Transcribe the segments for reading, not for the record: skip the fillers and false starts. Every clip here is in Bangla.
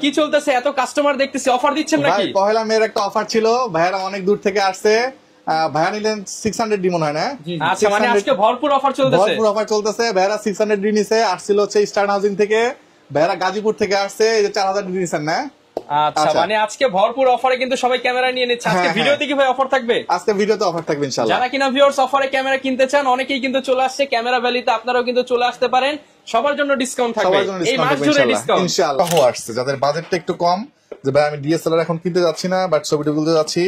কি চলতেছে? এত কাস্টমার দেখতেছি, অফার দিচ্ছেন নাকি? ভাই পহেলা মেয়ের একটা অফার ছিল, ভাইয়ারা অনেক দূর থেকে আসছে, ভাইয়া নিলেন 600 ডি মনে হয় না? আচ্ছা, মানে আজকে ভরপুর অফার চলতেছে। ভরপুর অফার চলতেছে। ভাইয়ারা 600 ডি নিছে, আসছিল হচ্ছে স্টার্ন হাউজিং থেকে, ভাইয়ারা গাজীপুর থেকে আসছে, এই যে 4000 ডি নিছেন না? আচ্ছা, মানে আজকে ভরপুর অফারে কিন্তু সবাই ক্যামেরা নিয়ে নিচ্ছে। আজকে ভিডিওতে কি ভাই অফার থাকবে? আজকে ভিডিওতে অফার থাকবে ইনশাআল্লাহ। যারা কিনা ভিউয়ার্স অফারে ক্যামেরা কিনতে চান, অনেকেই কিন্তু চলে আসছে ক্যামেরা ভ্যালিতে, আপনারাও কিন্তু চলে আসতে পারেন। সবার জন্য ডিসকাউন্ট থাকবে, এই মাস জুড়ে ডিসকাউন্ট ইনশাআল্লাহ। আসছে যাদের বাজেটটা একটু কম, যে ভাই আমি ডিএসএলআর এখন কিনতে যাচ্ছি না, বাট ছবিটা তুলতে যাচ্ছি,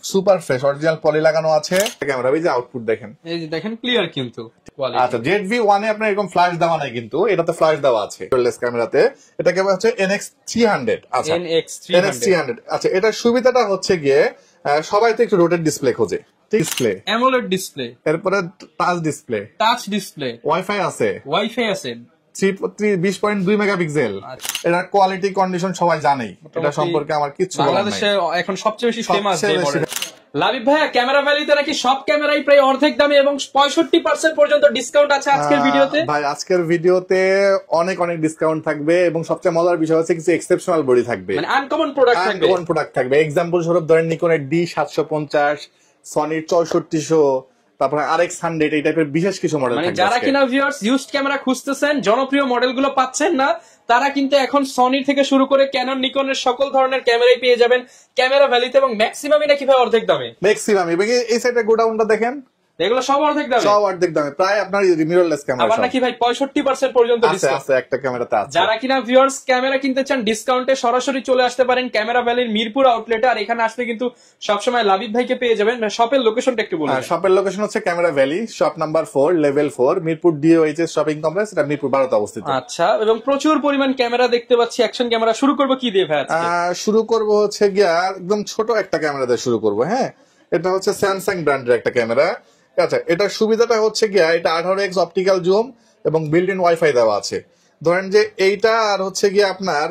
সুপার ফ্রেশ অরিজিনাল পলি লাগানো আছে ক্যামেরা। এই যে আউটপুট দেখেন, এই যে দেখেন ক্লিয়ার কিন্তু। আচ্ছা, ZV-1 এ আপনার এরকম ফ্ল্যাশ দেওয়া নাই, কিন্তু এটাতে ফ্ল্যাশ দেওয়া আছে মিররলেস ক্যামেরাতে। এটাকে বলা হচ্ছে NX300। আচ্ছা, NX300। আচ্ছা, এটার সুবিধাটা হচ্ছে গিয়ে সবাই তো একটু রোটেট ডিসপ্লে খোঁজে, ডিসপ্লে অ্যামোলেড ডিসপ্লে, এরপরে টাচ ডিসপ্লে, ওয়াইফাই আছে, 20.2 মেগাপিক্সেল। এটার কোয়ালিটি কন্ডিশন সবাই জানেই, এটা সম্পর্কে আমার কিছু বলার নাই। বাংলাদেশে এখন সবচেয়ে বেশি ফেমাস যে মডেল। লাবিব ভাইয়া, ক্যামেরা ভ্যালিতে নাকি সব ক্যামেরাই প্রায় অর্ধেক দামে এবং 65% পর্যন্ত ডিসকাউন্ট আছে আজকের ভিডিওতে। ভাই আজকের ভিডিওতে অনেক অনেক ডিসকাউন্ট থাকবে, এবং সবচেয়ে মজার বিষয় হচ্ছে কিছু এক্সেপশনাল বডি থাকবে, মানে আনকমন প্রোডাক্ট থাকবে। এক্সাম্পল স্বরূপ ধরেন নিকনের D750, সনির 6400, তারপরে RX100, এই টাইপের বিশেষ কিছু মডেল থাকবে। মানে যারা কিনা ভিউয়ার্স ইউজড ক্যামেরা খুঁজতেছেন, জনপ্রিয় মডেলগুলো পাচ্ছেন না, তারা কিন্তু এখন সনির থেকে শুরু করে ক্যানন, নিকনের সকল ধরনের ক্যামেরাই পেয়ে যাবেন ক্যামেরা ভ্যালিতে, এবং ম্যাক্সিমামই নাকি ভাই অর্ধেক দামে। ম্যাক্সিমাম, এবং এই সাইডে গোডাউনটা দেখেন, এগুলো সব অর্ধেক দামে, প্রায় আপনার মিররলেস ক্যামেরা আবার নাকি ভাই 65% পর্যন্ত ডিসকাউন্ট আছে একটা ক্যামেরাতে আছে। যারা কিনা ভিউয়ার্স ক্যামেরা কিনতে চান ডিসকাউন্টে, সরাসরি চলে আসতে পারেন ক্যামেরা ভ্যালির মিরপুর আউটলেটে। আর এখানে আসলে কিন্তু সবসময় লাবিব ভাইকে পেয়ে যাবেন। শপের লোকেশনটা একটু বলুন। শপের লোকেশন হচ্ছে camera valley, shop number 4, level 4, Mirpur DOHS shopping complex, এটা মিরপুর 12 তে অবস্থিত। আচ্ছা, এবং প্রচুর পরিমাণ ক্যামেরা দেখতে পাচ্ছি, অ্যাকশন ক্যামেরা। শুরু করব কি দিয়ে ভাই আজকে? শুরু করব হচ্ছে গিয়া একদম ছোট একটা ক্যামেরা দিয়ে শুরু করব। হ্যাঁ, এটা হচ্ছে স্যামসাং ব্র্যান্ডের একটা ক্যামেরা। আচ্ছা, এটার সুবিধাটা হচ্ছে গিয়া এটা 18x অপটিক্যাল জুম এবং বিল্ট ইন ওয়াইফাই দেওয়া আছে। ধরেন যে এইটা আর হচ্ছে গিয়া আপনার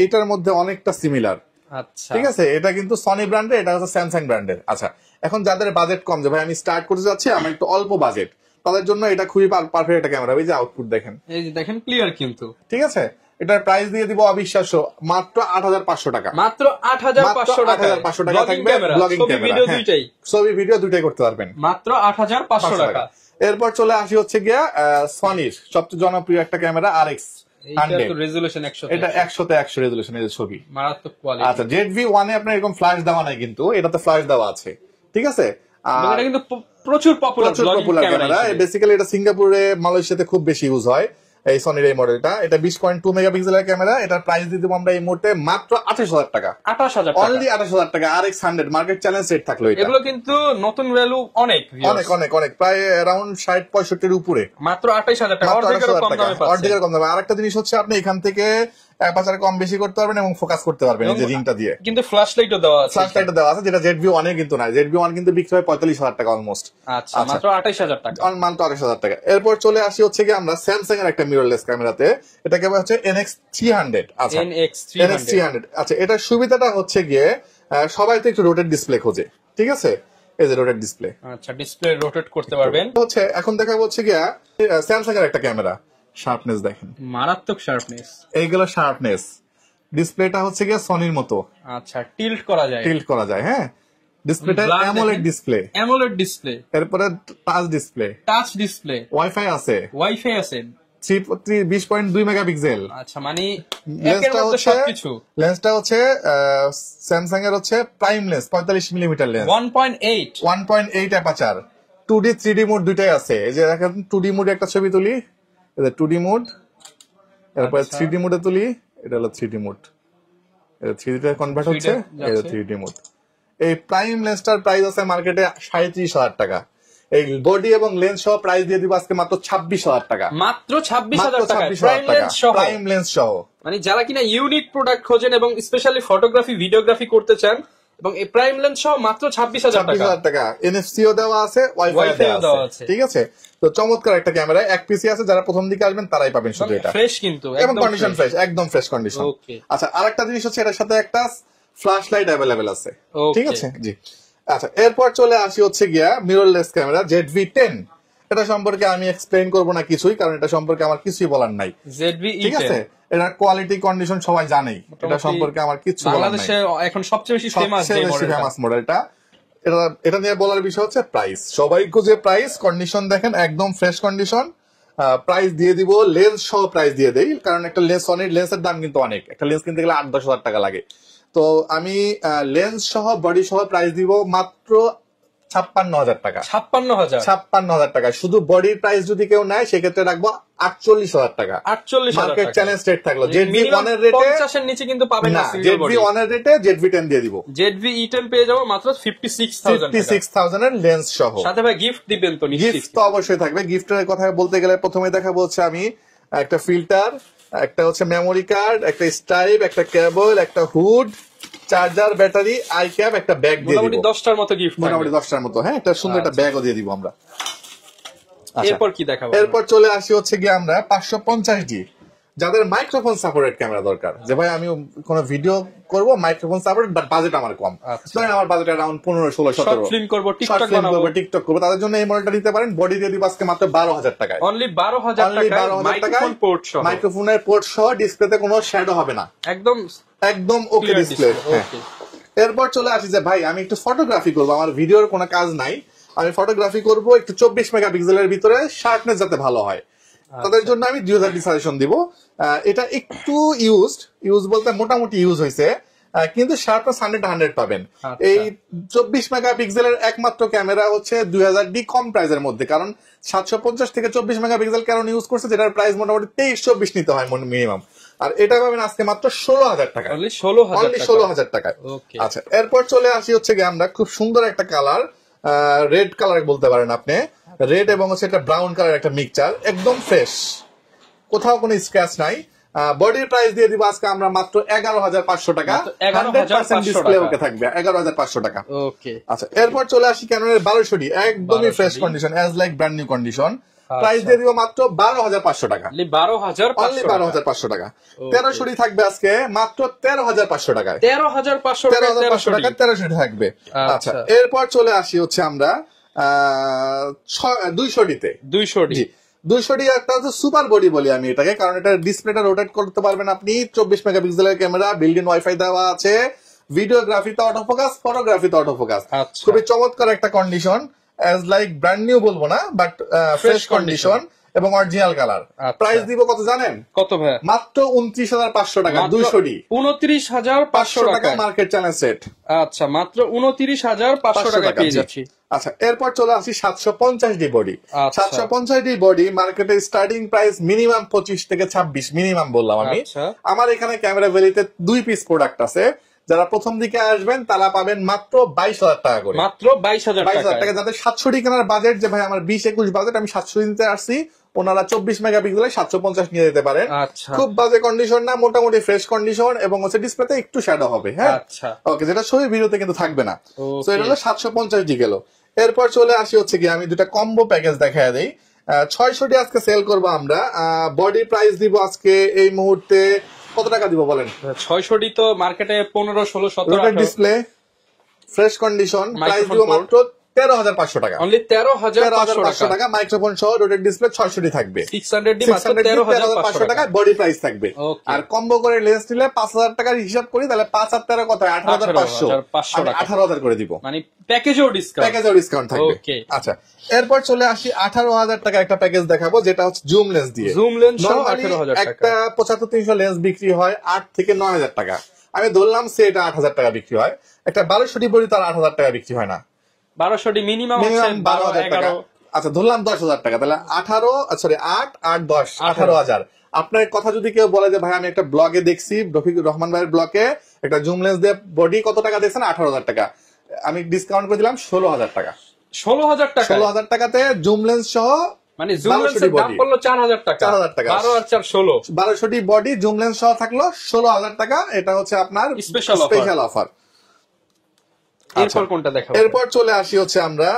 এটার মধ্যে অনেকটা সিমিলার। আচ্ছা, ঠিক আছে, এটা কিন্তু সনি ব্র্যান্ডের, এটা হচ্ছে স্যামসাং ব্র্যান্ডের। আচ্ছা, এখন যাদের বাজেট কম, যে ভাই আমি স্টার্ট করতে যাচ্ছি, আমার একটু অল্প বাজেট, তাদের জন্য এটা খুবই পারফেক্ট একটা ক্যামেরা। এই যে আউটপুট দেখেন, এই যে দেখেন ক্লিয়ার কিন্তু। ঠিক আছে, এটার প্রাইস দিয়ে দিব অবিশ্বাস্য, মাত্র 8500 টাকা। মাত্র 8500 টাকা থাকবে ব্লগিং ক্যামেরা, ছবি ভিডিও দুইটাই করতে পারবেন, মাত্র 8500 টাকা। এরপর চলে আসি হচ্ছে গিয়া সনির সবচেয়ে জনপ্রিয় একটা ক্যামেরা RX100। রেজুলেশন 100, এটা 100তে 100 রেজুলেশন, এই ছবি মারাত্মক কোয়ালিটি। আচ্ছা, ZV-1 এ আপনার এরকম ফ্ল্যাশ দেওয়া নাই, কিন্তু এটাতে ফ্ল্যাশ দেওয়া আছে। ঠিক আছে, এটা কিন্তু প্রচুর পপুলার ক্যামেরা। বেসিক্যালি এটা সিঙ্গাপুরে, মালয়েশিয়াতে খুব বেশি ইউজ হয় এই সনির এই মডেলটা। এটা 20.2 মেগাপিক্সেলের ক্যামেরা। এটার প্রাইস দিয়ে দেবো আমরা এই মুহূর্তে মাত্র 28000 টাকা। 28000 অনলি 28000 টাকা। RX100 মার্কেট চ্যালেঞ্জ রেট থাকলো এটা। এগুলো কিন্তু নতুন ভ্যালু অনেক অনেক প্রায় অ্যারাউন্ড 60-65 এর উপরে, মাত্র 28000 টাকা, অর্ধেকের কম দামে। আরেকটা জিনিস হচ্ছে আপনি এখান থেকে বাজারে কম বেশি করতে পারবেন এবং ফোকাস করতে পারবেন এই যে রিংটা দিয়ে। কিন্তু ফ্ল্যাশ লাইটও দেওয়া আছে, যেটা ZV-1 এ কিন্তু নাই। ZV-1 কিন্তু বিক্রি হয় 45000 টাকা অলমোস্ট। আচ্ছা, মাত্র 28000 টাকা, মাত্র 28000 টাকা। এরপর চলে আসি হচ্ছে কি আমরা স্যামসাং এর একটা মিররলেস ক্যামেরাতে, এটাকে বলা হচ্ছে NX300। আচ্ছা, NX300। আচ্ছা, এটার সুবিধাটা হচ্ছে গিয়ে সবাই তো একটু রোটেট ডিসপ্লে খোঁজে। ঠিক আছে, এই যে রোটেট ডিসপ্লে। আচ্ছা, ডিসপ্লে রোটেট করতে পারবেন। হচ্ছে এখন দেখাবো হচ্ছে গিয়া স্যামসাং এর একটা ক্যামেরা, শার্পনেস দেখেন, মারাত্মক শার্পনেস। এইগুলো শার্পনেস। ডিসপ্লেটা হচ্ছে গিয়া সনির মতো। আচ্ছা, টিল্ট করা যায়। হ্যাঁ, ডিসপ্লেটা অ্যামোলেড ডিসপ্লে, এরপরে টাচ ডিসপ্লে, ওয়াইফাই আছে 20.2 মেগাপিক্সেল। আচ্ছা, মানে লেন্সটা হচ্ছে স্যামসাং এর হচ্ছে prime lens, 45 millimetre lens, 1.8 aperture, 2D 3D mode দুইটাই আছে। এই যে দেখেন 2D মোডে একটা ছবি তুলি, এই যে 2D মোড, এরপরে 3D মোডে তুলি, এটা হলো 3D মোড, এটা 3D তে কনভার্ট হচ্ছে, এটা 3D মোড। এই প্রাইম লেন্সটার প্রাইস আছে মার্কেটে 37000 টাকা। এই বডি এবং লেন্স সহ প্রাইস দিয়ে দিব আজকে মাত্র 26000 টাকা। মাত্র 26000 টাকা প্রাইম লেন্স সহ। মানে যারা কিনা ইউনিক প্রোডাক্ট খোঁজেন এবং স্পেশালি ফটোগ্রাফি ভিডিওগ্রাফি করতে চান, এবং এই প্রাইম লেন্স সহ মাত্র 26000 টাকা। এনএফসিও দেওয়া আছে, ওয়াইফাই দেওয়া আছে। ঠিক আছে, তো চমৎকার একটা ক্যামেরা, এক পিসি আছে। যারা প্রথম দিকে আসবেন তারাই পাবেন শুধু এটা। ফ্রেশ কিন্তু এবং কন্ডিশন ফ্রেশ, একদম ফ্রেশ কন্ডিশন। আচ্ছা, আরেকটা জিনিস হচ্ছে এটার সাথে একটা ফ্ল্যাশ লাইট অ্যাভেলেবেল আছে। ঠিক আছে, জি। আচ্ছা, এরপর চলে আসি হচ্ছে গিয়া মিররলেস ক্যামেরা ZV-10। এটা সম্পর্কে আমি এক্সপ্লেইন করবো না কিছুই, কারণ এটা সম্পর্কে আমার কিছুই বলার নাই। ঠিক আছে, এটার কোয়ালিটি কন্ডিশন সবাই জানেই, এটা সম্পর্কে আমার কিছু বলার নাই। বাংলাদেশে এখন সবচেয়ে বেশি ফেমাস মডেলটা। এটা নিয়ে বলার বিষয় হচ্ছে প্রাইস। সবাই খুঁজে প্রাইস, কন্ডিশন দেখেন একদম ফ্রেশ কন্ডিশন। প্রাইস দিয়ে দিব, লেন্স সহ প্রাইস দিয়ে দেই, কারণ একটা লেন্স, সনির লেন্সের দাম কিন্তু অনেক, একটা লেন্স কিনতে গেলে 8-10 হাজার টাকা লাগে। তো আমি লেন্স সহ বডি সহ প্রাইস দিব মাত্র 56,000 টাকা। 56,000 টাকা। শুধু বডির প্রাইস যদি কেউ নেয় সেক্ষেত্রে রাখবো 48,000 টাকা। 48,000 মার্কেট চ্যালেঞ্জ রেট থাকলো। জেডভি 1 এর রেটে 50 এর নিচে কিন্তু পাবেন না। জেডভি 1 এর রেটে জেডভি 10 দিয়ে দিব। জেডভি E10 পেয়ে যাবো মাত্র 56,000 এর লেন্স সহ। সাথে ভাই গিফট দিবেন তো নিশ্চিত? গিফট তো অবশ্যই থাকবে। গিফটের কথা বলতে গেলে প্রথমে দেখাবো হচ্ছে আমি একটা ফিল্টার, একটা হচ্ছে মেমোরি কার্ড, একটা স্ট্রাইপ, একটা কেবল, একটা hood, charger, battery, I cap, একটা ব্যাগ দিয়ে দিব। মোটামুটি 10টার মতো গিফট, মোটামুটি 10টার মতো। হ্যাঁ, একটা সুন্দর একটা ব্যাগও দিয়ে দিব আমরা। এরপর কি দেখাবো? এরপর চলে আসি হচ্ছে গিয়ে আমরা 550D, যাদের মাইক্রোফোন সাপোর্টেড ক্যামেরা দরকার, যে ভাই আমি কোনো ভিডিও করব মাইক্রোফোন সাপোর্টেড, বাট বাজেট আমার কম, ধরেন আমার বাজেট अराउंड 15-16-17, ফিল্ম করব, টিকটক করব, তাদের জন্য এই মডেলটা নিতে পারেন। বডি দিয়ে দিব আজকে মাত্র 12,000 টাকায়। অনলি 12,000 টাকায় মাইক্রোফোন পোর্ট সহ, মাইক্রোফোনের পোর্ট সহ, ডিসপ্লেতে কোনো শ্যাডো হবে না, একদম ওকে ডিসপ্লে। এরপর চলে আসি যে ভাই আমি একটু ফটোগ্রাফি করবো, আমার ভিডিওর কোনো কাজ নাই, আমি ফটোগ্রাফি করব একটু 24 মেগাপিক্সেলের ভিতরে, শার্পনেস যাতে ভালো হয়, তাদের জন্য আমি 2000 সাজেশন দিব। এটা একটু ইউজ বলতে মোটামুটি ইউজ হয়েছে, কিন্তু শার্পনেস 100 পাবেন। এই 24 মেগাপিক্সেলের একমাত্র ক্যামেরা হচ্ছে 2000D কম প্রাইসের মধ্যে, কারণ 750 থেকে 24 মেগাপিক্সেল কারণ ইউজ করছে, যেটার প্রাইস মোটামুটি 23-24 নিতে হয় মিনিমাম। আর এটা পাবেন আজকে মাত্র 16,000 টাকা, অনলি 16,000 টাকায়। আচ্ছা, এরপর চলে আসি হচ্ছে গিয়ে আমরা খুব সুন্দর একটা কালার, রেড কালার বলতে পারেন আপনি, রেড এবং হচ্ছে একটা ব্রাউন কালার, একটা মিক্সচার, একদম ফ্রেশ, কোথাও কোনো স্ক্র্যাচ নাই। বডির প্রাইস দিয়ে দিব আজকে আমরা মাত্র 11,500 টাকা। 100% ডিসপ্লে ওকে থাকবে, 11,500 টাকা। আচ্ছা, এরপর চলে আসি ক্যানোনের 1200D, একদমই fresh condition, as like brand new condition. Price দিয়ে দিব মাত্র 12,500 টাকা, 12,500 টাকা। 1300D থাকবে আজকে মাত্র 13,500 টাকায়, 13,500 টাকা 1300D থাকবে। আচ্ছা, এরপর চলে আসি হচ্ছে আমরা 200D একটা হচ্ছে সুপার বডি বলি আমি এটাকে, কারণ এটা ডিসপ্লেটা রোটেট করতে পারবেন আপনি। 24 মেগাপিক্সেলের ক্যামেরা, বিল্ট ইন ওয়াইফাই দেওয়া আছে, ভিডিওগ্রাফিতে অটোফোকাস, ফটোগ্রাফিতে অটোফোকাস, খুবই চমৎকার একটা condition, as like brand new বলবো না, বাট ফ্রেশ কন্ডিশন এবং অরিজিনাল কালার। প্রাইস দিব কত জানেন? কত ভাই? মাত্র 29,500 টাকা। 200D 29,500 টাকা, মার্কেট চ্যালেঞ্জ সেট। আচ্ছা, মাত্র 29,500 টাকা পেয়ে যাচ্ছি। আচ্ছা, এরপর চলে আসি 750D বডি। 750D বডি মার্কেটে স্টার্টিং প্রাইস মিনিমাম 25 থেকে 26, মিনিমাম বললাম আমি। আমার এখানে ক্যামেরা ভ্যালিতে 2 পিস প্রোডাক্ট আছে, যারা প্রথম দিকে আসবেন তারা পাবেন মাত্র 22,000 টাকা করে, মাত্র 22,000 টাকা। যাদের 700D কেনার বাজেট, যে ভাই আমার 20-21 বাজেট, আমি 700 নিতে আসছি, ওনারা 24 মেগাপিক্সেলে 750 নিয়ে যেতে পারেন। খুব বাজে কন্ডিশন না, মোটামুটি ফ্রেশ কন্ডিশন, এবং হচ্ছে ডিসপ্লেতে একটু শ্যাডো হবে। হ্যাঁ, ওকে, যেটা ছবি ভিডিওতে কিন্তু থাকবে না। তো এটা হলো 750D গেল। এরপর চলে আসি হচ্ছে কি আমি দুটা কম্বো প্যাকেজ দেখায় দেই। 600D আজকে সেল করবো আমরা। বডি প্রাইস দিব আজকে এই মুহূর্তে কত টাকা দিব বলেন? 600D তো মার্কেটে 15-16-17 ডিসপ্লে, ফ্রেশ কন্ডিশন, প্রাইস দিব মাত্র 13,500 টাকা, অনলি 13,500 টাকা। মাইক্রোফোন সহ রোটেট ডিসপ্লে 600D থাকবে, 600D মাত্র 13,500 টাকা বডি প্রাইস থাকবে। আর কম্বো করে লেন্স নিলে 5,000 টাকার হিসাব করি, তাহলে 5 আর 13 কত হয়? 18,500, 18,000 করে দিব, মানে প্যাকেজেও ডিসকাউন্ট থাকবে। আচ্ছা, এরপর চলে আসি 18,000 টাকা একটা প্যাকেজ দেখাবো, যেটা হচ্ছে জুম লেন্স দিয়ে। জুম লেন্স 18,000 টাকা। একটা 75-300 লেন্স বিক্রি হয় 8 থেকে 9,000 টাকা, আমি ধরলাম সেটা 8,000 টাকা বিক্রি হয়। একটা 1200D বডি তার 8,000 টাকা বিক্রি হয় না, 1200D মিনিমাম 12,000 টাকা। আচ্ছা, ধরলাম 10,000 টাকা, তাহলে 18,10,000। আপনার কথা যদি কেউ বলে যে ভাই আমি একটা ব্লগে দেখছি, রফিকুর রহমান ভাইয়ের ব্লগে একটা জুম লেন্স দিয়ে বডি কত টাকা দেখছেন? 18,000 টাকা, আমি ডিসকাউন্ট করে দিলাম 16,000 টাকা। 16,000 টাকাতে জুম লেন্স সহ, মানে জুম লেন্সের দাম পড়লো 4,000 টাকা। 4,000 টাকা, 12 আর 4 16, 1200D বডি জুম লেন্স সহ থাকলো 16,000 টাকা। এটা হচ্ছে আপনার স্পেশাল অফার। এরপর কোনটা দেখাবো? এরপর চলে আসি হচ্ছে আমরা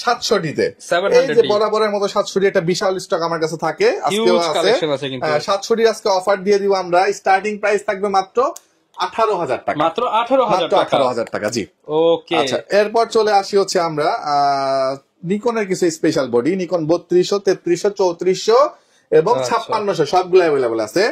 700D তে। এই যে বরাবরের মতো 700D একটা বিশাল স্টক আমার কাছে থাকে, আজকেও আছে। 700D আজকে অফার দিয়ে দিব আমরা, স্টার্টিং প্রাইস থাকবে মাত্র 18,000 টাকা, মাত্র 18,000 টাকা। জি, ওকে। আচ্ছা, এরপর চলে আসি হচ্ছে আমরা নিকনের কিছু স্পেশাল বডি, নিকন 3200, 3300, 3400 এবং 5600 সবগুলো অ্যাভেলেবল আছে।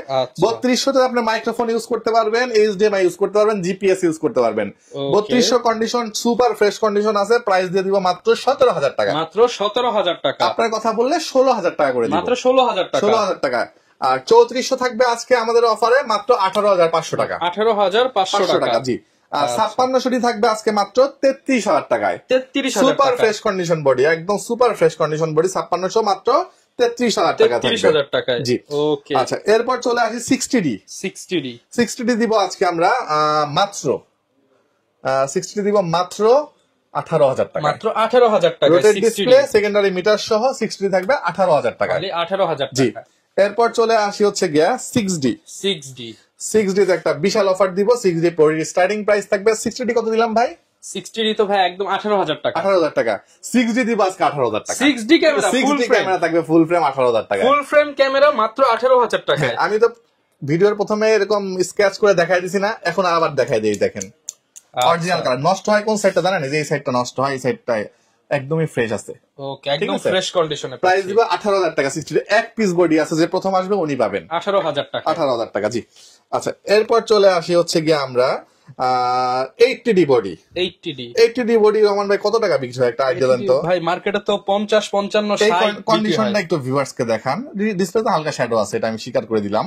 3200 তে আপনি মাইক্রোফোন ইউজ করতে পারবেন, এইচডিএমআই ইউজ করতে পারবেন, জিপিএস ইউজ করতে পারবেন। 3200 কন্ডিশন সুপার ফ্রেশ কন্ডিশন আছে, প্রাইস দিয়ে দিব মাত্র 17000 টাকা। মাত্র 17000 টাকা। আপনার কথা বললে 16000 টাকা করে দিব। মাত্র 16000 টাকা। 16000 টাকা। আর 3400 থাকবে আজকে আমাদের অফারে মাত্র 18500 টাকা। 18500 টাকা জি। আর 5600 থাকবে আজকে মাত্র 33000 টাকায়। 33000 সুপার ফ্রেশ কন্ডিশন বডি, একদম সুপার ফ্রেশ কন্ডিশন বডি 5600 মাত্র 33000 টাকা থাকবে। 33000 টাকায়। জি ওকে। আচ্ছা, এরপর চলে আসি 60D। 60D দিব আজকে আমরা মাত্র 60D দিব মাত্র 18000 টাকা। মাত্র 18000 টাকা। রোটেট ডিসপ্লে, সেকেন্ডারি মিটার সহ 60D থাকবে 18000 টাকা। খালি 18000 জি। টাকা। এরপর চলে আসি হচ্ছে গিয়া 6D। 6D তে একটা বিশাল অফার দিব। 6D স্টার্টিং প্রাইস থাকবে। 60D কত দিলাম ভাই? 60D তো ভাই একদম 18000 টাকা। 18000 টাকা। 6D দিব আজকে 18000 টাকা। 6D ক্যামেরা, 6D ক্যামেরা থাকবে ফুল ফ্রেম 18000 টাকা। ফুল ফ্রেম ক্যামেরা মাত্র 18000 টাকা। আমি তো ভিডিওর প্রথমে এরকম স্কেচ করে দেখাই দিছি না, এখন আবার দেখাই দিই। দেখেন অরিজিনাল কালার। নষ্ট হয় কোন সাইডটা জানেন? এই সাইডটা নষ্ট হয়, এই সাইডটা একদমই ফ্রেশ আছে। ওকে, একদম ফ্রেশ কন্ডিশনে। প্রাইস দিব 18000 টাকা। 60D এক পিস বডি আছে, যে প্রথম আসবে উনি পাবেন 18000 টাকা। 18000 টাকা। জি আচ্ছা, এরপর চলে আসি হচ্ছে গিয়ে আমরা 80D body. 80D body Rahman ভাই কত টাকা বিক্রি হয় একটা আইডিয়া দেন তো ভাই? মার্কেটে তো 50, 55, 60 কন্ডিশনটা একটু ভিউয়ার্স কে দেখান। ডিসপ্লেতে হালকা শ্যাডো আছে, এটা আমি স্বীকার করে দিলাম।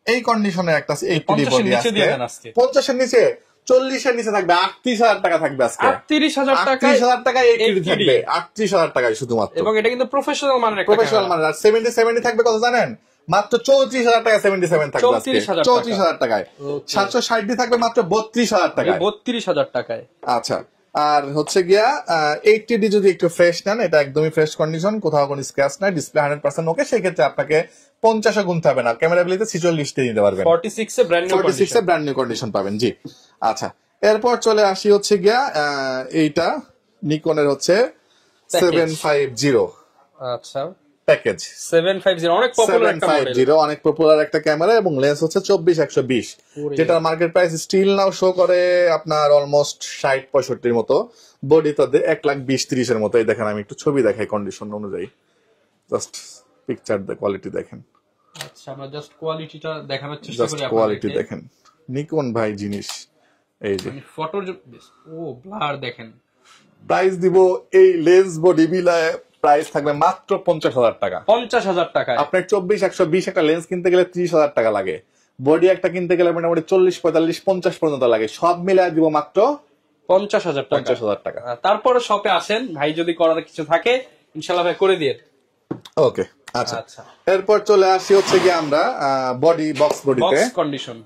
এই কন্ডিশনের একটা 80D বডি আছে 50 এর নিচে, 40 এর নিচে থাকবে 38000 টাকা থাকবে আজকে। 38000 টাকা। 38000 টাকায় 80D থাকবে। 38000 টাকায় শুধুমাত্র। এবং এটা কিন্তু প্রফেশনাল মানের একটা প্রফেশনাল মানের। আর 70 থাকবে কত জানেন? মাত্র 34000 টাকা। 77 থাকবে আজকে 34000 টাকায়। 760D থাকবে মাত্র 32000 টাকায়। 32000 টাকায়। আচ্ছা, আর হচ্ছে গিয়া 80D যদি একটু ফ্রেশ নেন, এটা একদমই ফ্রেশ কন্ডিশন, কোথাও কোনো স্ক্র্যাচ নাই, ডিসপ্লে 100% ওকে, সেই ক্ষেত্রে আপনাকে 50 গুনতে হবে না, ক্যামেরাবিলিতে 46 তে নিতে পারবেন। 46 এ ব্র্যান্ড নিউ কন্ডিশন পাবেন। জি আচ্ছা, এরপর চলে আসি হচ্ছে গিয়া এইটা নিকনের হচ্ছে 750। আচ্ছা, প্যাকেজ 750 অনেক পপুলার একটা মডেল। 750 অনেক পপুলার একটা ক্যামেরা এবং লেন্স হচ্ছে 24-120, যেটা market price still now show করে আপনার অলমোস্ট 60-65 এর মতো। বডি তো 120-30 এর মতো। এই দেখেন, আমি একটু ছবি দেখাই কন্ডিশন অনুযায়ী, জাস্ট পিকচার কোয়ালিটি দেখেন। আচ্ছা, আমরা জাস্ট কোয়ালিটিটা দেখানোর চেষ্টা জাস্ট করি। কোয়ালিটি দেখেন, নিকন ভাই জিনিস। এই যে ফটোর ব্লার দেখেন। প্রাইস দিব এই লেন্স বডি মিলায় প্রাইস থাকবে মাত্র 50000 টাকা। 50000 টাকা। আপনার 24-120 একটা লেন্স কিনতে গেলে 30000 টাকা লাগে। বডি একটা কিনতে গেলে মোটামুটি 40-45-50 পর্যন্ত লাগে। সব মিলায় দিব মাত্র 50000 টাকা। 50000 টাকা। তারপরে শপে আসেন ভাই, যদি করার কিছু থাকে ইনশাআল্লাহ ভাই করে দিয়ে। ওকে আচ্ছা, এরপর চলে আসি হচ্ছে কি আমরা বডি বক্স বডিতে।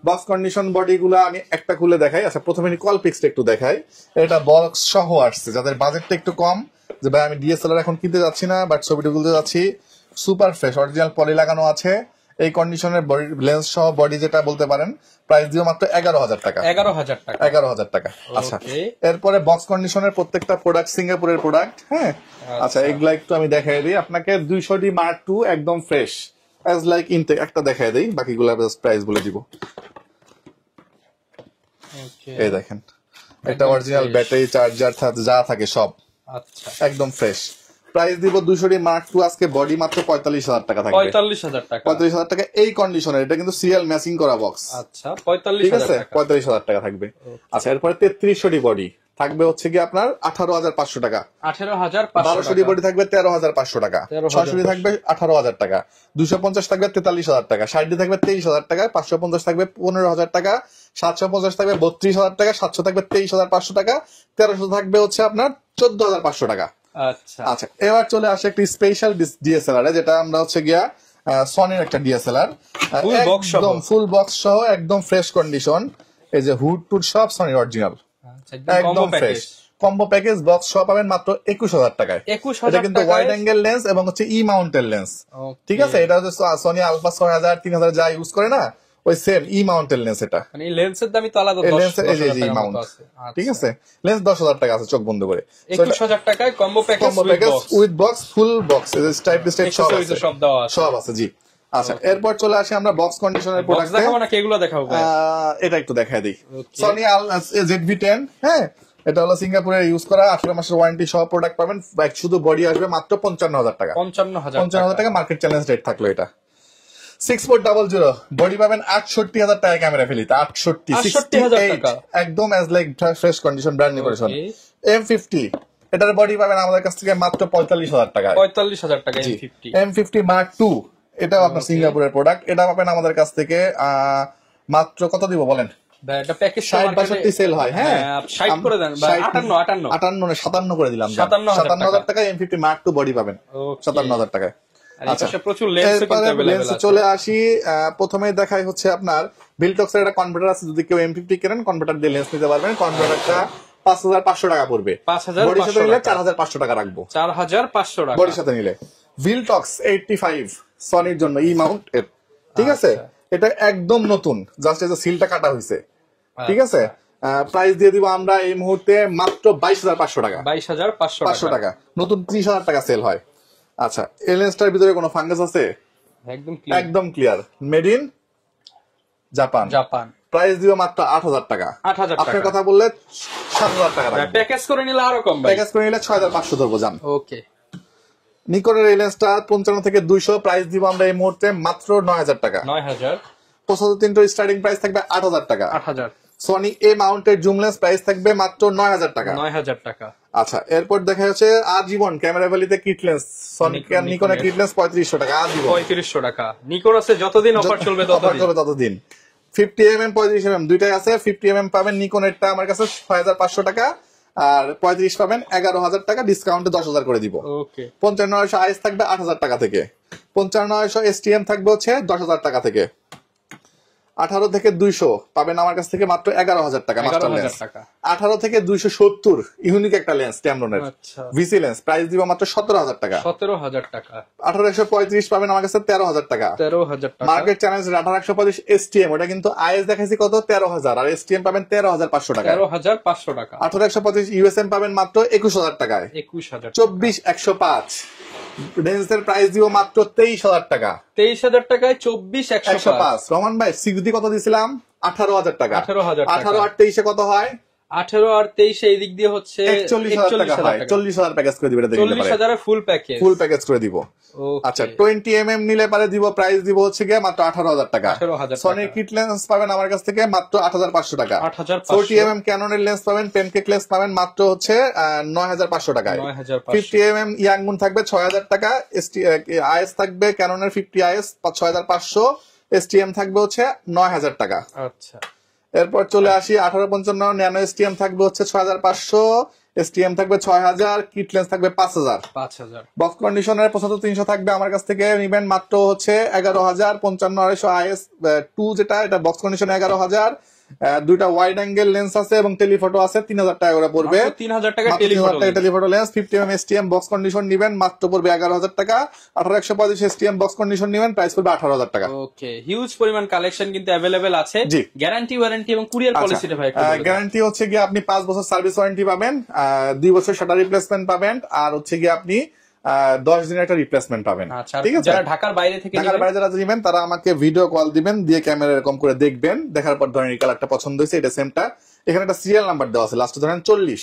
বক্স কন্ডিশন বডি গুলা আমি একটা খুলে দেখাই। আচ্ছা, প্রথমে কলপিক্সটা একটু দেখাই। এটা বক্স সহ আসছে, যাদের বাজেটটা একটু কম, যে ভাই আমি ডিএসএলআর এখন কিনতে যাচ্ছি না, বাট ছবিটা তুলতে যাচ্ছি, সুপার ফ্রেশ অরিজিনাল পলি লাগানো আছে, এই কন্ডিশনের বডি লেন্স সহ বডি যেটা বলতে পারেন, প্রাইস দিও মাত্র 11000 টাকা। 11000 টাকা। আচ্ছা, এরপরে বক্স কন্ডিশনের প্রত্যেকটা প্রোডাক্ট সিঙ্গাপুরের প্রোডাক্ট। হ্যাঁ আচ্ছা, এগুলা একটু আমি দেখাই দিই আপনাকে। 200D Mark II একদম ফ্রেশ অ্যাজ লাইক ইনটেক একটা দেখাই দিই, বাকিগুলা প্রাইস বলে দিব। এই দেখেন, একটা অরিজিনাল ব্যাটারি চার্জার যা থাকে সব। আচ্ছা, একদম ফ্রেশ। প্রাইস দিব 200D Mark II আজকে বডি মাত্র 45000 টাকা থাকবে। 45000 টাকা এই কন্ডিশনের। এটা কিন্তু সিরিয়াল ম্যাচিং করা বক্স। আচ্ছা, 45000 টাকা থাকবে। আচ্ছা, এরপরে 3300D বডি থাকবে হচ্ছে কি আপনার 18500 টাকা। 1200D বডি থাকবে 13500 টাকা। 600D থাকবে 18000 টাকা। 250 থাকবে 43000 টাকা। 60D থাকবে 23000 টাকা। 550 থাকবে 15000 টাকা। 750 থাকবে 32000 টাকা। 700 থাকবে 23500 টাকা। 1300 থাকবে হচ্ছে আপনার 14500 টাকা। আচ্ছা, এবার চলে আসে একটি স্পেশাল ডিএসএলআর, যেটা আমরা হচ্ছে গিয়া সনির একটা ডিএসএলআর, একদম ফুল বক্স সহ একদম ফ্রেশ কন্ডিশন। এই যে হুড টুড সব সনির অরিজিনাল, একদম ফ্রেশ। কম্বো প্যাকেজ বক্স সহ পাবেন মাত্র 21000 টাকায়। এটা কিন্তু ওয়াইড অ্যাঙ্গেল লেন্স এবং হচ্ছে ই মাউন্টেন লেন্স। ঠিক আছে, এটা হচ্ছে সনি আলফা 6000 3000 যা ইউজ করে না, ওই সেম ই মাউন্টেন লেন্স। এটা মানে লেন্সের দামই তো আলাদা। লেন্সের এই যে মাউন্ট, ঠিক আছে, লেন্স 10000 টাকা আছে চোখ বন্ধ করে। 21000 টাকায় combo package with box, full box, স্টাইপ সব দেওয়া আছে, সব আছে। জি আচ্ছা, এরপর চলে আসি আমরা বক্স কন্ডিশনের প্রোডাক্ট দেখাবো না, এগুলো দেখাবো। এটা একটু দেখাই দিই। সনি ZV-10, হ্যাঁ, এটা হলো সিঙ্গাপুরের ইউজ করা 18 মাসের ওয়ারেন্টি সহ প্রোডাক্ট পাবেন। শুধু বডি আসবে মাত্র 55,000 টাকা। 55,000 টাকা মার্কেট চ্যালেঞ্জ রেট থাকলো এটা। 6400 বডি পাবেন 68,000 টাকা ক্যামেরা ফেলিতে। 68,000 টাকা একদম as like fresh condition brand new condition. M50 এটার বডি পাবেন আমাদের কাছ থেকে মাত্র 45,000 টাকা। 45,000 টাকা M50 Mark II এটাও আপনার সিঙ্গাপুরের প্রোডাক্ট। এটা পাবেন আমাদের কাছ থেকে মাত্র কত দিব বলেন? এটা প্যাকেজ 60-62 সেল হয়। হ্যাঁ 60 করে দেন বা 57 করে দিলাম। 57,000 টাকা M50 Mark II বডি পাবেন 57,000 টাকায়। আচ্ছা প্রচুর লেন্স কিন্তু अवेलेबल আছে। চলে আসি, প্রথমেই দেখাই হচ্ছে আপনার বিলটক্সের একটা কনভার্টার আছে। যদি কেউ M50 কেনেন কনভার্টার দিয়ে লেন্স নিতে পারবেন। কনভার্টারটা 5,500 টাকা পড়বে। বডির সাথে নিলে 4,500 টাকা রাখবো। 4,500 টাকা বডির সাথে নিলে। বিলটক্স 85 সনির জন্য ই মাউন্ট এর, ঠিক আছে? এটা একদম নতুন, জাস্ট এই যে সিলটা কাটা হয়েছে, ঠিক আছে? প্রাইস দিয়ে দিব আমরা এই মুহূর্তে মাত্র 22,500 টাকা। 22,500 টাকা। নতুন 30,000 টাকা সেল হয়। আচ্ছা, এই লেন্সটার ভিতরে কোনো ফাঙ্গাস আছে? একদম clear. Made in Japan. Price দিব মাত্র 8,000 টাকা। আপনার কথা বললে 7,000 টাকা রাখবেন। প্যাকেজ করে নিলে আরো কম ভাই। প্যাকেজ করে নিলে 6,500 ধরবো জান। ওকে। নিকনের এই লেন্সটা 55 থেকে 200 প্রাইস দিব আমরা এই মুহূর্তে মাত্র 9,000 টাকা। 9,000। 75 স্টার্টিং প্রাইস থাকবে 8,000 টাকা। 8,000। সনি এ মাউন্টেড জুম লেন্স প্রাইস থাকবে মাত্র 9,000 টাকা। 9,000 টাকা। আচ্ছা, এরপর দেখা যাচ্ছে আজীবন ক্যামেরা ভ্যালিতে কিট লেন্স, সনি নিকনের কিট লেন্স 3500 টাকা আজীবন। 3500 টাকা। নিকন আছে যতদিন অফার চলবে ততদিন। 50mm 35mm দুইটাই আছে। 50mm পাবেন নিকনেরটা আমার কাছে 6,500 টাকা, আর 35 পাবেন 11,000 টাকা, ডিসকাউন্টে 10,000 করে দিব। ওকে। 5500 আইএস থাকবে 8,000 টাকা থেকে। 5500 এসটিএম থাকবে হচ্ছে 10,000 টাকা থেকে। 18 থেকে 200 পাবেন আমার কাছ থেকে মাত্র 11,000 টাকা মাস্টার লেন্স। 18 থেকে 270 ইউনিক একটা লেন্স ট্যামরনের ভিসি লেন্স প্রাইস দিব মাত্র 17,000 টাকা। 17,000 টাকা। 1835 পাবেন আমার কাছে 13,000 টাকা। 13,000 টাকা। মার্কেট চ্যালেঞ্জ 1835 এসটিএম, ওটা কিন্তু আইএস দেখাইছি কত 13,000, আর এসটিএম পাবেন 13,500 টাকা। 13,500 টাকা। 1825 ইউএসএম পাবেন মাত্র 21,000 টাকায়। 21,000। 24,105 লেন্সের প্রাইস দিব মাত্র 23,000 টাকা। 23,000 টাকায় 24,105। রহমান ভাই 6D কত দিছিলাম? 18,000 টাকা। 18,000 টাকা। 18 আর 23 কত হয়? 18 আর 23 এই দিক দিয়ে হচ্ছে 41,000 টাকা হয়। 40,000 প্যাকেজ করে দিবেন। 40,000 এর ফুল প্যাকেজ করে দিব। আচ্ছা, 20mm নিলে পারে দিব প্রাইস দিব হচ্ছে গিয়ে মাত্র 18,000 টাকা। সনির কিট লেন্স পাবেন আমার কাছ থেকে মাত্র 8,500 টাকা। 40mm ক্যাননের লেন্স পাবেন, পেনকেক লেন্স পাবেন মাত্র হচ্ছে 9,500 টাকায়। 50mm ইয়াংগুন থাকবে 6,000 টাকা। আইএস থাকবে ক্যাননের 50 আইএস 6,500। এসটিএম থাকবে হচ্ছে 9,000 টাকা। আচ্ছা, এরপর চলে আসি 1855 ন্যানো এসটিএম থাকবে হচ্ছে 6,500। এসটিএম থাকবে 6,000, কিট লেন্স থাকবে 5,000। বক্স কন্ডিশনের 75-300 থাকবে আমার কাছ থেকে নিবেন মাত্র হচ্ছে 11,000। 55 আইএস 2 যেটা, এটা বক্স কন্ডিশনে 11,000। দুইটা ওয়াইড অ্যাঙ্গেল লেন্স আছে এবং টেলিফটো আছে, 3,000 টাকা করে পড়বে। 3,000 টাকা telephoto lens. 50mm STM box condition নিবেন মাত্র পড়বে 11,000 টাকা। 18,125 এসটিএম বক্স কন্ডিশন নিবেন প্রাইস পড়বে 18,000 টাকা। ওকে, হিউজ পরিমাণ কালেকশন কিন্তু अवेलेबल আছে। গ্যারান্টি ওয়ারেন্টি এবং কুরিয়ার পলিসিটা ভাই একটু বলুন। গ্যারান্টি হচ্ছে গিয়ে আপনি 5 বছর সার্ভিস ওয়ারেন্টি পাবেন, 2 বছর শাটার রিপ্লেসমেন্ট পাবেন, আর হচ্ছে গিয়ে আপনি 10 দিনের একটা রিপ্লেসমেন্ট পাবেন। ঠিক আছে, যারা ঢাকার বাইরে থেকে যারা নেবেন তারা আমাকে ভিডিও কল দিবেন, দিয়ে ক্যামেরা এরকম করে দেখবেন, দেখার পর ধরেন এই কালারটা পছন্দ হয়েছে, এটা সেমটা। এখানে একটা সিরিয়াল নাম্বার দেওয়া আছে, লাস্টে ধরেন 40।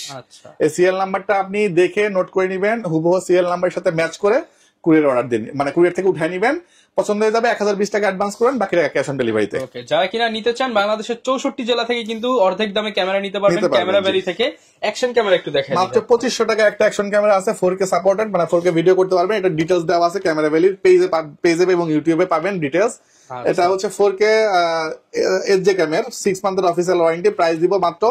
এই সিরিয়াল নাম্বারটা আপনি দেখে নোট করে নিবেন, হুবহু সিরিয়াল নাম্বারের সাথে ম্যাচ করে কুরিয়ার অর্ডার দিন, মানে কুরিয়ার থেকে উঠাই নিবেন। পছন্দ হয়ে যাবে 1020 টাকা অ্যাডভান্স করেন, বাকি টাকা ক্যাশ অন ডেলিভারিতে। ওকে, যারা কিনা নিতে চান বাংলাদেশের 64 জেলা থেকে কিন্তু অর্ধেক দামে ক্যামেরা নিতে পারবেন। ক্যামেরা ভ্যালি থেকে অ্যাকশন ক্যামেরা একটু দেখেন, মাত্র 2500 টাকা একটা অ্যাকশন ক্যামেরা আছে, 4K সাপোর্টেড, মানে 4K ভিডিও করতে পারবেন। এটা ডিটেইলস দেওয়া আছে ক্যামেরা ভ্যালির পেজে এবং ইউটিউবে পাবেন ডিটেইলস। এটা হচ্ছে 4K এসজে ক্যামেরা, 6 মান্থের অফিসিয়াল ওয়ারেন্টি। প্রাইস দিব মাত্র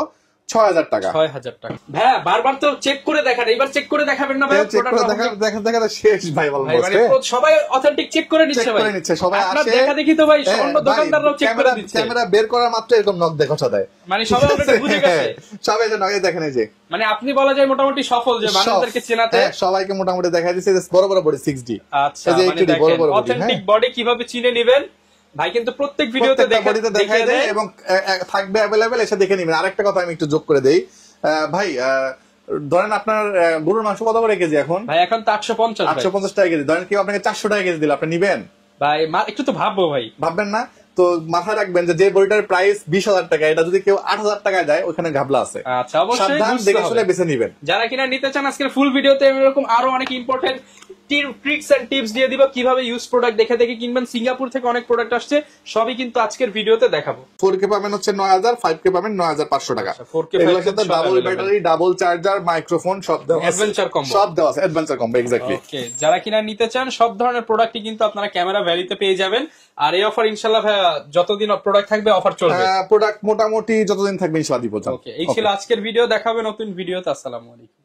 6,000 টাকা। 6,000 টাকা। ভাই বারবার তো চেক করে দেখান, এবার চেক করে দেখাবেন না ভাই? চেক করে দেখা শেষ ভাই, মানে সবাই অথেন্টিক চেক করে নিচ্ছে ভাই, সবাই আসে দেখা দেখি তো ভাই, অন্য দোকানদাররাও চেক করে দিচ্ছে। ক্যামেরা বের করার মাত্র এরকম নক দেখা দেয়, মানে সবাই অলরেডি বুঝে গেছে। সবাই যে নকে দেখেন, এই যে মানে আপনি বলা যায় মোটামুটি সফল, যে বাংলাদেশকে চেনাতে সবাইকে মোটামুটি দেখাই দিয়েছে বড় বড় বডি 6D। আচ্ছা, মানে বড় বড় অথেন্টিক বডি কিভাবে চিনে নেবেন ভাই কিন্তু প্রত্যেক ভিডিওতে দেখাই দেয় এবং থাকবে अवेलेबल, এসে দেখে নেবেন। আরেকটা কথা আমি একটু যোগ করে দেই ভাই, ধরেন আপনার গরুর মাংস কত করে কেজি এখন? ভাই এখন তো 850 টাকা কেজি। ধরেন কেউ আপনাকে 400 টাকা কেজি দিল, আপনি নিবেন? ভাই একটু তো ভাববো ভাই। ভাববেন না? তো মাথায় রাখবেন যে বডিটার প্রাইস 20,000 টাকা, এটা যদি কেউ 8,000 টাকায় দেয় ওখানে ঘাবলা আছে। আচ্ছা, অবশ্যই সাবধান, দেখে শুনে বেছে নিবেন। যারা কিনা নিতে চান আজকের ফুল ভিডিওতে এরকম আরো অনেক ইম্পর্টেন্ট ট্রিক্স এন্ড টিপস দিয়ে দিব, কিভাবে ইউজ প্রোডাক্ট দেখে দেখে কিনবেন। সিঙ্গাপুর থেকে অনেক প্রোডাক্ট আসছে, সবই কিন্তু আজকের ভিডিওতে দেখাবো। 4K পাবেন হচ্ছে 9,000, 5K পাবেন 9,500 টাকা। এগুলোর সাথে double battery, double charger, microphone সব দেওয়া আছে, অ্যাডভেঞ্চার কম্বো সব দেওয়া আছে, অ্যাডভেঞ্চার কম্বো এক্স্যাক্টলি। ওকে, যারা কিনা নিতে চান সব ধরনের প্রোডাক্টই কিন্তু আপনারা ক্যামেরা ভ্যালিতে পেয়ে যাবেন। আর এই অফার ইনশাআল্লাহ যতদিন প্রোডাক্ট থাকবে অফার চলবে। প্রোডাক্ট মোটামুটি যতদিন থাকবে ইনশাআল্লাহ দিব। ওকে, এই ছিল আজকের ভিডিও, দেখাবে নতুন ভিডিওতে। আসসালামু আলাইকুম।